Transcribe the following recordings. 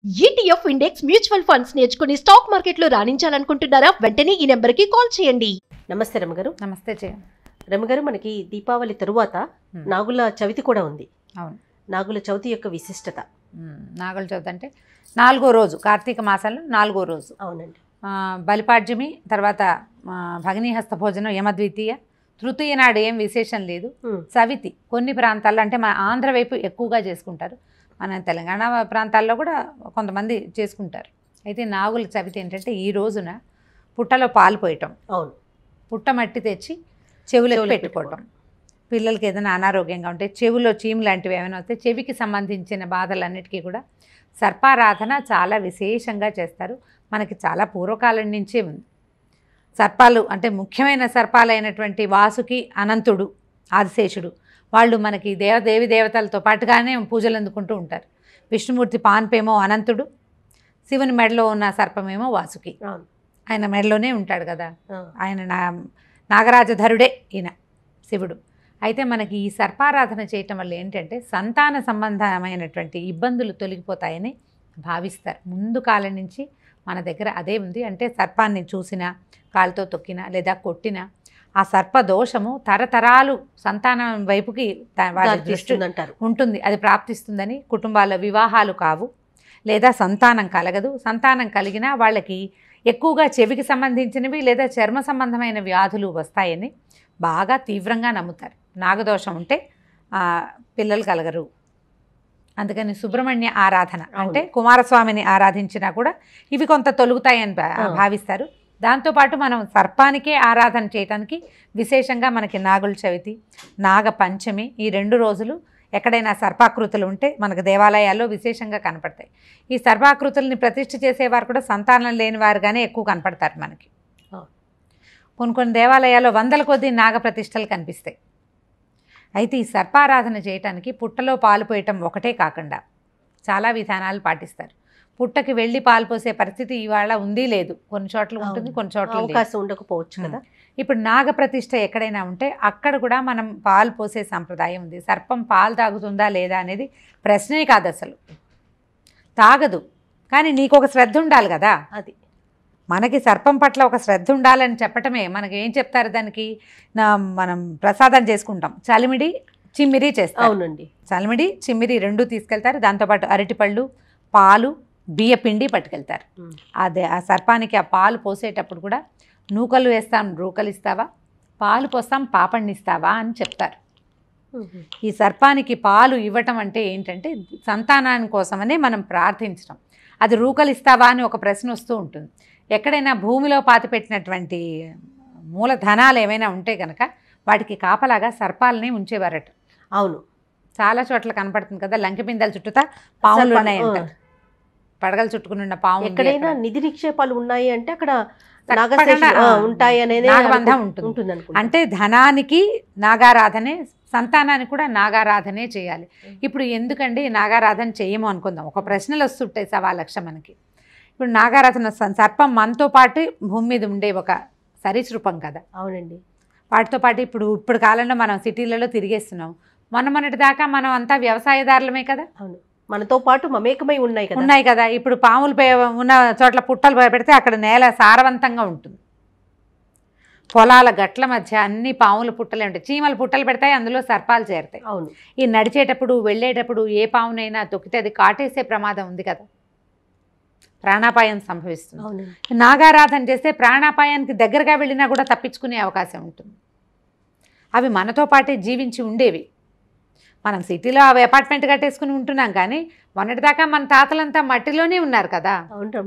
ETF index mutual funds నేర్చుకుని stock మార్కెట్లో రాణించాలనుకుంటున్నారా? వెంటనే ఈ నెంబర్కి కాల్ చేయండి. నమస్తే రమగారు. నమస్తే రమగారు, మనకి దీపావళి తరువాత నాగుల చవితి కూడా ఉంది. అవును. నాగుల చవితి యొక్క విశిష్టత. నాగుల చవితి అంటే 4వ రోజు, కార్తీక మాసంలో 4వ రోజు. అవునండి. బలిపాడ్యమి తర్వాత భగినీహస్త భోజనం, యమద్వితీయ, తృతీయ నాడు ఏం విశేషం లేదు. చవితి కొన్ని ప్రాంతాల్లో అంటే మన ఆంధ్ర వైపు ఎక్కువగా చేసుకుంటారు, మన తెలంగాణ ప్రాంతాల్లో కూడా కొంతమంది చేసుకుంటారు. అయితే నాగుల చవితి ఏంటంటే ఈ రోజున పుట్టలో పాలు పోయటం, అవును, పుట్ట మట్టి తెచ్చి చెవులకు పెట్టుకోవటం. పిల్లలకి ఏదైనా అనారోగ్యంగా ఉంటే, చెవులో చీము లాంటివి ఏమైనా వస్తే చెవికి సంబంధించిన బాధలన్నిటికీ కూడా సర్పారాధన చాలా విశేషంగా చేస్తారు. మనకి చాలా పూర్వకాలం నుంచే ఉంది. సర్పాలు అంటే ముఖ్యమైన సర్పాలైనటువంటి వాసుకి, అనంతుడు, ఆదిశేషుడు వాళ్ళు మనకి దేవి దేవతలతో పాటుగానే పూజలు అందుకుంటూ ఉంటారు. విష్ణుమూర్తి పాన్పేమో అనంతుడు, శివుని మెడలో ఉన్న సర్పమేమో వాసుకి. ఆయన మెడలోనే ఉంటాడు కదా, ఆయన నాగరాజధరుడే ఈయన శివుడు. అయితే మనకి ఈ సర్పారాధన చేయటం వల్ల ఏంటంటే సంతాన సంబంధమైనటువంటి ఇబ్బందులు తొలగిపోతాయని భావిస్తారు. ముందు కాలం నుంచి మన దగ్గర అదే ఉంది. అంటే సర్పాన్ని చూసినా, కాలుతో తొక్కినా లేదా కొట్టినా ఆ సర్ప దోషము తరతరాలు సంతానం వైపుకి వాళ్ళ దృష్టి ఉంటుంది, అది ప్రాప్తిస్తుందని. కుటుంబాల వివాహాలు కావు, లేదా సంతానం కలగదు. సంతానం కలిగినా వాళ్ళకి ఎక్కువగా చెవికి సంబంధించినవి లేదా చర్మ సంబంధమైన వ్యాధులు వస్తాయని బాగా తీవ్రంగా నమ్ముతారు. నాగదోషం ఉంటే పిల్లలు కలగరు. అందుకని సుబ్రహ్మణ్య ఆరాధన అంటే కుమారస్వామిని ఆరాధించినా కూడా ఇవి కొంత తొలుగుతాయని భావిస్తారు. దాంతోపాటు మనం సర్పానికే ఆరాధన చేయడానికి విశేషంగా మనకి నాగుల చవితి, నాగ పంచమి, ఈ 2 రోజులు ఎక్కడైనా సర్పాకృతులు ఉంటే మనకు దేవాలయాల్లో విశేషంగా కనపడతాయి. ఈ సర్పాకృతుల్ని ప్రతిష్ఠ చేసేవారు కూడా సంతానం లేని వారుగానే ఎక్కువ కనపడతారు మనకి. కొన్ని దేవాలయాల్లో వందల కొద్దీ నాగ ప్రతిష్టలు కనిపిస్తాయి. అయితే ఈ సర్పారాధన చేయటానికి పుట్టలో పాలు పోయటం ఒకటే కాకుండా చాలా విధానాలు పాటిస్తారు. పుట్టకి వెళ్ళి పాలు పోసే పరిస్థితి ఇవాళ ఉంది లేదు, కొన్ని చోట్ల ఉంటుంది, కొన్ని చోట్ల అవకాశం ఉండకపోవచ్చు కదా. ఇప్పుడు నాగ ప్రతిష్ఠ ఎక్కడైనా ఉంటే అక్కడ కూడా మనం పాలు పోసే సంప్రదాయం ఉంది. సర్పం పాలు తాగుతుందా లేదా అనేది ప్రశ్నే కాదు, అసలు తాగదు. కానీ నీకు ఒక శ్రద్ధ ఉండాలి కదా. అది మనకి సర్పం పట్ల ఒక శ్రద్ధ ఉండాలని చెప్పటమే. మనకి ఏం చెప్తారు దానికి, మనం ప్రసాదం చేసుకుంటాం, చలిమిడి చిమ్మిరి చేస్తాం. అవునండి, చలిమిడి చిమ్మిరి 2 తీసుకెళ్తారు. దాంతోపాటు అరటిపళ్ళు, పాలు, బియ్య పిండి పట్టుకెళ్తారు. అదే ఆ సర్పానికి ఆ పాలు పోసేటప్పుడు కూడా నూకలు వేస్తాం, రూకలు ఇస్తావా, పాలు పోస్తాం, పాపణ్ణిస్తావా అని చెప్తారు. ఈ సర్పానికి పాలు ఇవ్వటం అంటే ఏంటంటే సంతానాని కోసమనే మనం ప్రార్థించడం. అది రూకలు ఇస్తావా అని ఒక ప్రశ్న వస్తూ ఉంటుంది. ఎక్కడైనా భూమిలో పాతిపెట్టినటువంటి మూలధనాలు ఏమైనా ఉంటే కనుక వాటికి కాపలాగా సర్పాలని ఉంచేవారట. అవును, చాలా చోట్ల కనపడుతుంది కదా, లంకెపిందల చుట్టూతా పాములు ఉన్నాయంట, పడగలు చుట్టుకుని ఉన్న పాము. ఎక్కడైనా నిధి నిక్షేపాలు ఉన్నాయి అంటే అక్కడ ఉంటాయి అనేది నాగబంధం ఉంటుంది. అంటే ధనానికి నాగారాధనే, సంతానానికి కూడా నాగారాధనే చేయాలి. ఇప్పుడు ఎందుకండి నాగారాధన చేయము అనుకుందాం, ఒక ప్రశ్నలు వస్తుంటాయి, సవాలక్ష మనకి. ఇప్పుడు నాగారాధన సర్పం మనతో పాటు భూమి మీద ఉండే ఒక సరీసృపం కదా. అవునండి. వాటితో పాటు ఇప్పుడు కాలంలో మనం సిటీలలో తిరిగేస్తున్నాం. మొన్నటి దాకా మనం అంతా వ్యవసాయదారులమే కదా. అవును, మనతో పాటు మమేకమై ఉన్నాయి కదా. ఇప్పుడు పాములు ఉన్న చోట్ల పుట్టలు పెడితే అక్కడ నేల సారవంతంగా ఉంటుంది. పొలాల గట్ల మధ్య అన్ని పాముల పుట్టలే ఉంటాయి. చీమల పుట్టలు పెడతాయి, అందులో సర్పాలు చేరుతాయి. అవును, ఈ నడిచేటప్పుడు వెళ్ళేటప్పుడు ఏ పామునైనా తొక్కితే అది కాటేసే ప్రమాదం ఉంది కదా, ప్రాణాపాయం సంభవిస్తుంది. నాగారాధన చేస్తే ప్రాణాపాయానికి దగ్గరగా వెళ్ళినా కూడా తప్పించుకునే అవకాశం ఉంటుంది. అవి మనతో పాటే జీవించి ఉండేవి. మనం సిటీలో అవి అపార్ట్మెంట్ కట్టేసుకుని ఉంటున్నాం, కానీ మొన్నటిదాకా మన తాతలంతా మట్టిలోనే ఉన్నారు కదా,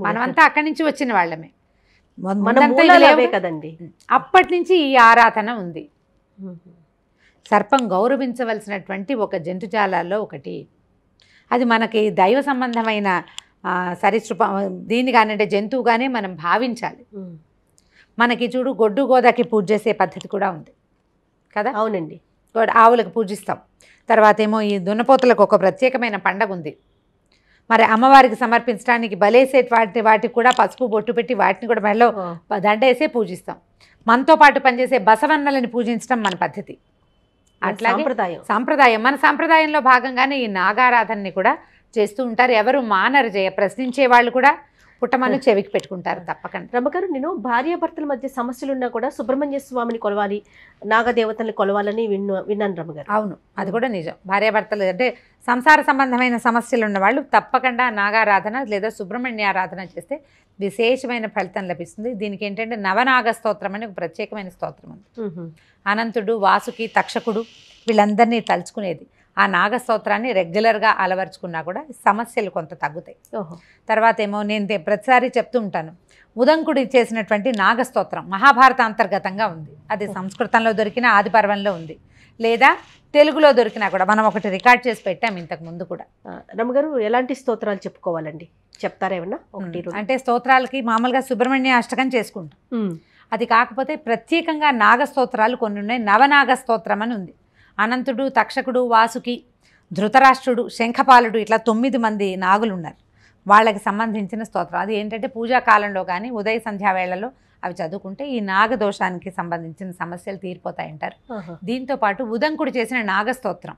మనమంతా అక్కడి నుంచి వచ్చిన వాళ్ళమే కదండి. అప్పటి నుంచి ఈ ఆరాధన ఉంది. సర్పం గౌరవించవలసినటువంటి ఒక జంతుజాలాల్లో ఒకటి. అది మనకి దైవ సంబంధమైన సరీసృపం, దీన్ని కానింటే జంతువుగానే మనం భావించాలి. మనకి చూడు, గొడ్డు గోదాకి పూజ చేసే పద్ధతి కూడా ఉంది కదా. అవునండి, ఆవులకు పూజిస్తాం. తర్వాత ఏమో ఈ దున్నపోతులకు ఒక ప్రత్యేకమైన పండగ ఉంది. మరి అమ్మవారికి సమర్పించడానికి బలేసే వాటికి కూడా పసుపు బొట్టు పెట్టి వాటిని కూడా మెడలో దండేసే పూజిస్తాం. మనతో పాటు పనిచేసే బసవన్నలని పూజించడం మన పద్ధతి. అట్లాగే సాంప్రదాయం, మన సాంప్రదాయంలో భాగంగానే ఈ నాగారాధనని కూడా చేస్తూ ఉంటారు. ఎవరు మానరు ప్రశ్నించే వాళ్ళు కూడా పుట్టమన్ను చెవికి పెట్టుకుంటారు తప్పకుండా. రమ్మగారు, నేను భార్యాభర్తల మధ్య సమస్యలున్నా కూడా సుబ్రహ్మణ్య స్వామిని కొలవాలి, నాగదేవతల్ని కొలవాలని విన్నాను రమ్మగారు. అవును, అది కూడా నిజం. భార్యాభర్తలు అంటే సంసార సంబంధమైన సమస్యలు ఉన్నవాళ్ళు తప్పకుండా నాగారాధన లేదా సుబ్రహ్మణ్య ఆరాధన చేస్తే విశేషమైన ఫలితం లభిస్తుంది. దీనికి ఏంటంటే నవనాగ స్తోత్రం అని ఒక ప్రత్యేకమైన స్తోత్రం ఉంది. అనంతుడు, వాసుకి, తక్షకుడు వీళ్ళందరినీ తలుచుకునేది. ఆ నాగస్తోత్రాన్ని రెగ్యులర్గా అలవర్చుకున్నా కూడా సమస్యలు కొంత తగ్గుతాయి. తర్వాత ఏమో నేను ప్రతిసారి చెప్తూ ఉంటాను, ఉదంకుడి చేసినటువంటి నాగస్తోత్రం మహాభారత అంతర్గతంగా ఉంది. అది సంస్కృతంలో దొరికిన ఆదిపర్వంలో ఉంది, లేదా తెలుగులో దొరికినా కూడా మనం ఒకటి రికార్డ్ చేసి పెట్టాం ఇంతకు ముందు కూడా. రమ్మగారు, ఎలాంటి స్తోత్రాలు చెప్పుకోవాలండి, చెప్తారా ఏమన్నా? అంటే స్తోత్రాలకి మామూలుగా సుబ్రహ్మణ్య అష్టకం చేసుకుంటాం. అది కాకపోతే ప్రత్యేకంగా నాగస్తోత్రాలు కొన్ని ఉన్నాయి. నవనాగ స్తోత్రం అని ఉంది. అనంతుడు, తక్షకుడు, వాసుకి, ధృతరాష్ట్రుడు, శంఖపాలుడు ఇట్లా 9 మంది నాగులు ఉన్నారు. వాళ్ళకి సంబంధించిన స్తోత్రం. అది ఏంటంటే పూజాకాలంలో కానీ ఉదయ సంధ్యావేళలో అవి చదువుకుంటే ఈ నాగదోషానికి సంబంధించిన సమస్యలు తీరిపోతాయంటారు. దీంతోపాటు ఉదంకుడు చేసిన నాగస్తోత్రం,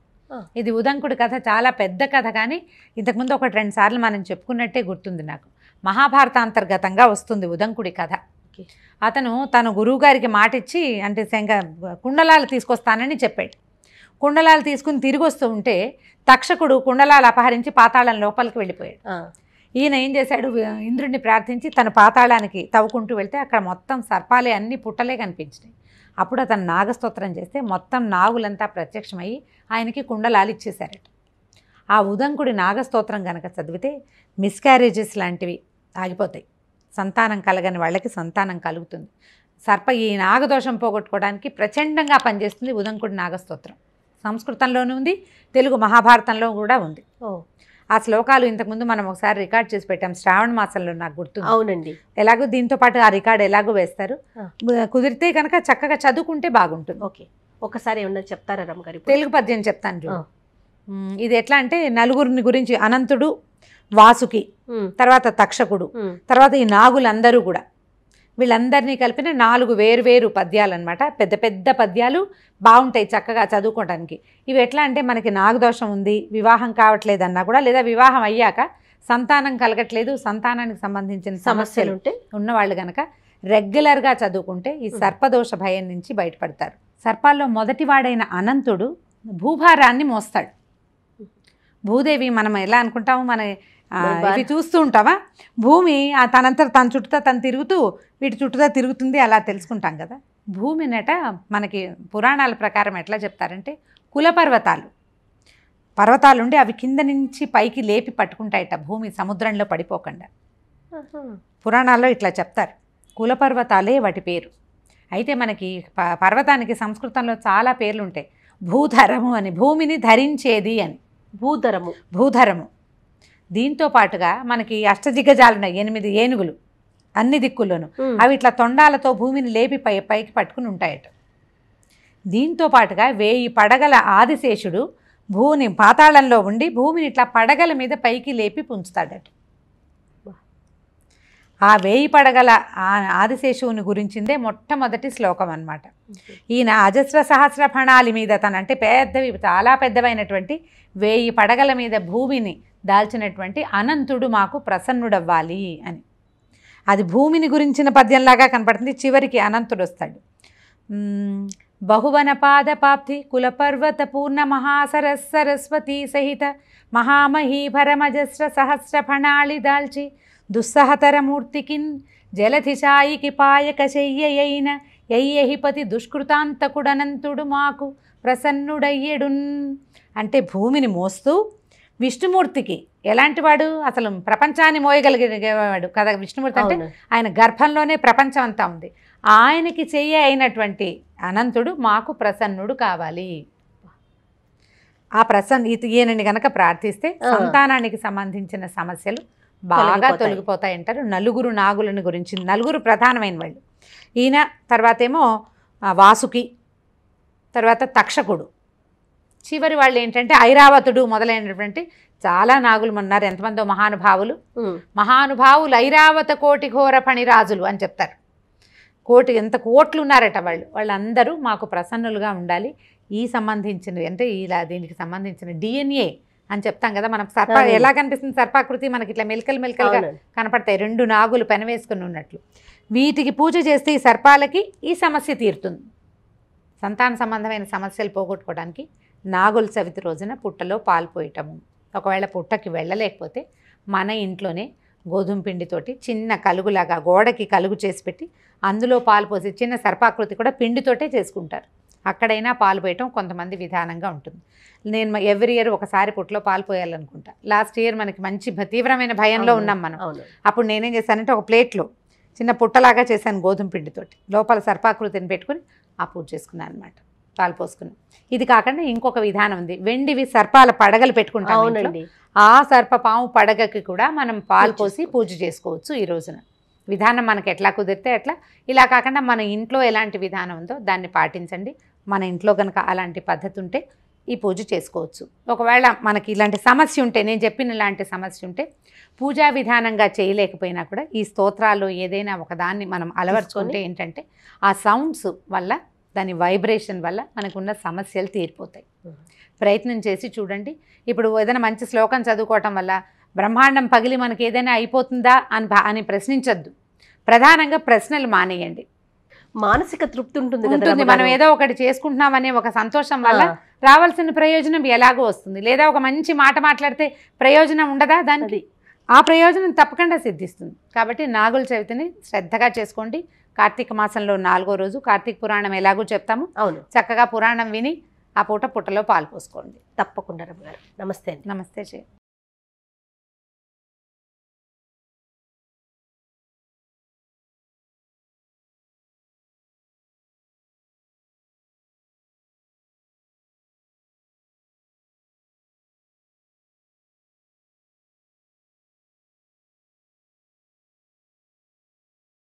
ఇది ఉదంకుడి కథ చాలా పెద్ద కథ, కానీ ఇంతకుముందు 1-2 సార్లు మనం చెప్పుకున్నట్టే గుర్తుంది నాకు. మహాభారతాంతర్గతంగా వస్తుంది ఉదంకుడి కథ. అతను తన గురువుగారికి మాట ఇచ్చి అంటే కుండలాలు తీసుకొస్తానని చెప్పాడు. కుండలాలు తీసుకుని తిరిగి వస్తూ ఉంటే తక్షకుడు కుండలాలు అపహరించి పాతాళం లోపలికి వెళ్ళిపోయాడు. ఈయన ఏం చేశాడు, ఇంద్రుడిని ప్రార్థించి తన పాతాళానికి తవ్వుకుంటూ వెళ్తే అక్కడ మొత్తం సర్పాలే, అన్ని పుట్టలే కనిపించినాయి. అప్పుడు అతను నాగస్తోత్రం చేస్తే మొత్తం నాగులంతా ప్రత్యక్షమయ్యి ఆయనకి కుండలాలు ఇచ్చేశారట. ఆ ఉదంకుడి నాగస్తోత్రం కనుక చదివితే మిస్క్యారేజెస్ లాంటివి ఆగిపోతాయి, సంతానం కలగని వాళ్ళకి సంతానం కలుగుతుంది. ఈ నాగదోషం పోగొట్టుకోవడానికి ప్రచండంగా పనిచేస్తుంది ఉదంకుడి నాగస్తోత్రం. సంస్కృతంలోనూ ఉంది, తెలుగు మహాభారతంలో కూడా ఉంది. ఆ శ్లోకాలు ఇంతకుముందు మనం ఒకసారి రికార్డ్ చేసి పెట్టాం శ్రావణ మాసంలో, నాకు గుర్తుంది. అవునండి. ఎలాగో దీంతో పాటు ఆ రికార్డ్ ఎలాగో వేస్తారు, కుదిరితే కనుక చక్కగా చదువుకుంటే బాగుంటుంది. ఓకే, ఒకసారి ఏమన్నా చెప్తారా రమ్మగారు? తెలుగు పద్యం చెప్తాను చూడు. ఇది ఎట్లా అంటే నలుగురిని గురించి, అనంతుడు, వాసుకి, తర్వాత తక్షకుడు, తర్వాత ఈ నాగులందరూ కూడా, వీళ్ళందరినీ కలిపిన 4 వేరు పద్యాలు అనమాట. పెద్ద పెద్ద పద్యాలు బాగుంటాయి చక్కగా చదువుకోవడానికి. ఇవి ఎట్లా అంటే మనకి నాగదోషం ఉంది, వివాహం కావట్లేదు అన్నా కూడా, లేదా వివాహం అయ్యాక సంతానం కలగట్లేదు, సంతానానికి సంబంధించిన సమస్యలు ఉన్నవాళ్ళు కనుక రెగ్యులర్గా చదువుకుంటే ఈ సర్పదోష భయం నుంచి బయటపడతారు. సర్పాల్లో మొదటివాడైన అనంతుడు భూభారాన్ని మోస్తాడు. భూదేవి మనం ఎలా అనుకుంటాము, మన ఇవి చూస్తూ ఉంటావా, భూమి తనంతట తన చుట్టూతా తను తిరుగుతూ వీటి చుట్టూతా తిరుగుతుంది అలా తెలుసుకుంటాం కదా. భూమినట మనకి పురాణాల ప్రకారం ఎట్లా చెప్తారంటే కులపర్వతాలు, పర్వతాలు ఉండి అవి కింద నుంచి పైకి లేపి పట్టుకుంటాయట భూమి సముద్రంలో పడిపోకుండా. పురాణాల్లో ఇట్లా చెప్తారు. కులపర్వతాలే వాటి పేరు. అయితే మనకి పర్వతానికి సంస్కృతంలో చాలా పేర్లు ఉంటాయి. భూధరము అని, భూమిని ధరించేది అని. భూధరము. దీంతో పాటుగా మనకి అష్టదిగ్గజాలు ఉన్నాయి, 8 ఏనుగులు అన్ని దిక్కుల్లోనూ. అవి ఇట్లా తొండాలతో భూమిని లేపి పైకి పట్టుకుని ఉంటాయట. దీంతో పాటుగా 1000 పడగల ఆదిశేషుడు భూమిని పాతాళంలో ఉండి భూమిని ఇట్లా పడగల మీద పైకి లేపి పుంచుతాడట. ఆ 1000 పడగల ఆదిశేషువుని గురించిందే మొట్టమొదటి శ్లోకం అన్నమాట. ఈయన అజస్ర సహస్ర ఫణాలి మీద తనంటే పెద్దవి, చాలా పెద్దవైనటువంటి 1000 పడగల మీద భూమిని దాల్చినటువంటి అనంతుడు మాకు ప్రసన్నుడవ్వాలి అని. అది భూమిని గురించిన పద్యంలాగా కనపడుతుంది. చివరికి అనంతుడు వస్తాడు. బహువన పాదపాప్తి కులపర్వత పూర్ణ మహాసరస్వతీ సహిత మహామహీభరమజస్ర సహస్ర ఫణాళి దాల్చి దుస్సహతరమూర్తికిన్ జలధిశాయికి పాయక శయ్యయైన యయ్యహిపతి దుష్కృతాంతకుడనంతుడు మాకు ప్రసన్నుడయ్యడున్. అంటే భూమిని మోస్తూ విష్ణుమూర్తికి ఎలాంటి వాడు, అసలు ప్రపంచాన్ని మోయగలిగేవాడు కదా విష్ణుమూర్తి అంటే. ఆయన గర్భంలోనే ప్రపంచం అంతా ఉంది. ఆయనకి చెయ్యి అయినటువంటి అనంతుడు మాకు ప్రసన్నుడు కావాలి. ఆ ఈయనని గనక ప్రార్థిస్తే సంతానానికి సంబంధించిన సమస్యలు బాగా తొలగిపోతాయంటారు. నలుగురు నాగులను గురించి, నలుగురు ప్రధానమైన వాళ్ళు. ఈయన తర్వాత ఏమో వాసుకి, తర్వాత తక్షకుడు, చివరి వాళ్ళు ఏంటంటే ఐరావతుడు మొదలైనటువంటి చాలా నాగులు ఉన్నారు. ఎంతమందో మహానుభావులు ఐరావత కోటి ఘోర పణిరాజులు అని చెప్తారు. ఎంత కోట్లు ఉన్నారట వాళ్ళందరూ మాకు ప్రసన్నులుగా ఉండాలి. ఈ సంబంధించినవి అంటే ఇలా దీనికి సంబంధించిన DNA అని చెప్తాం కదా. మనం సర్ప ఎలా కనిపిస్తుంది, సర్పాకృతి మనకి ఇట్లా మెలికలుగా కనపడతాయి, 2 నాగులు పెనవేసుకుని ఉన్నట్లు. వీటికి పూజ చేస్తే ఈ సర్పాలకి ఈ సమస్య తీరుతుంది. సంతాన సంబంధమైన సమస్యలు పోగొట్టుకోవడానికి నాగుల చవితి రోజున పుట్టలో పాలు పోయటము. ఒకవేళ పుట్టకి వెళ్ళలేకపోతే మన ఇంట్లోనే గోధుమ పిండితోటి చిన్న కలుగులాగా గోడకి కలుగు చేసి పెట్టి అందులో పాలు పోసి, చిన్న సర్పాకృతి కూడా పిండితోటే చేసుకుంటారు. అక్కడైనా పాలు పోయటం కొంతమంది విధానంగా ఉంటుంది. నేను ఎవ్రీ ఇయర్ ఒకసారి పుట్టలో పాలు పోయాలనుకుంటా. లాస్ట్ ఇయర్ మనకి మంచి తీవ్రమైన భయంలో ఉన్నాం మనం. అప్పుడు నేనేం చేశానంటే ఒక ప్లేట్లో చిన్న పుట్టలాగా చేశాను గోధుమ పిండితోటి, లోపల సర్పాకృతిని పెట్టుకుని ఆ పూజ చేసుకున్నాను అనమాట, పాలు పోసుకున్నాను. ఇది కాకుండా ఇంకొక విధానం ఉంది. వెండివి సర్పాల పడగలు పెట్టుకుంటాం, ఆ సర్పపాము పడగకి కూడా మనం పాలు పోసి పూజ చేసుకోవచ్చు ఈ రోజున. విధానం మనకి ఎట్లా కుదిరితే అట్లా. ఇలా కాకుండా మన ఇంట్లో ఎలాంటి విధానం ఉందో దాన్ని పాటించండి. మన ఇంట్లో కనుక అలాంటి పద్ధతి ఉంటే ఈ పూజ చేసుకోవచ్చు. ఒకవేళ మనకి ఇలాంటి సమస్య ఉంటే, నేను చెప్పిన ఇలాంటి సమస్య ఉంటే పూజా విధానంగా చేయలేకపోయినా కూడా ఈ స్తోత్రాల్లో ఏదైనా ఒకదాన్ని మనం అలవర్చుకుంటే ఏంటంటే ఆ సౌండ్స్ వల్ల, దాని వైబ్రేషన్ వల్ల మనకున్న సమస్యలు తీరిపోతాయి. ప్రయత్నం చేసి చూడండి. ఇప్పుడు ఏదైనా మంచి శ్లోకం చదువుకోవటం వల్ల బ్రహ్మాండం పగిలి మనకి ఏదైనా అయిపోతుందా అని ప్రశ్నించొద్దు. ప్రధానంగా ప్రశ్నలు మానేయండి. మానసిక తృప్తి ఉంటుంది. మనం ఏదో ఒకటి చేసుకుంటున్నామనే ఒక సంతోషం వల్ల రావాల్సిన ప్రయోజనం ఎలాగో వస్తుంది. లేదా ఒక మంచి మాట మాట్లాడితే ప్రయోజనం ఉండదా దానికి? ఆ ప్రయోజనం తప్పకుండా సిద్ధిస్తుంది. కాబట్టి నాగుల చవితిని శ్రద్ధగా చేసుకోండి. కార్తీక మాసంలో 4వ రోజు కార్తీక పురాణం ఎలాగో చెప్తాము. చక్కగా పురాణం విని ఆ పూట పుట్టలో పాలు పోసుకోండి. తప్పకుండా రమ్మ గారు. నమస్తే అండి. నమస్తే.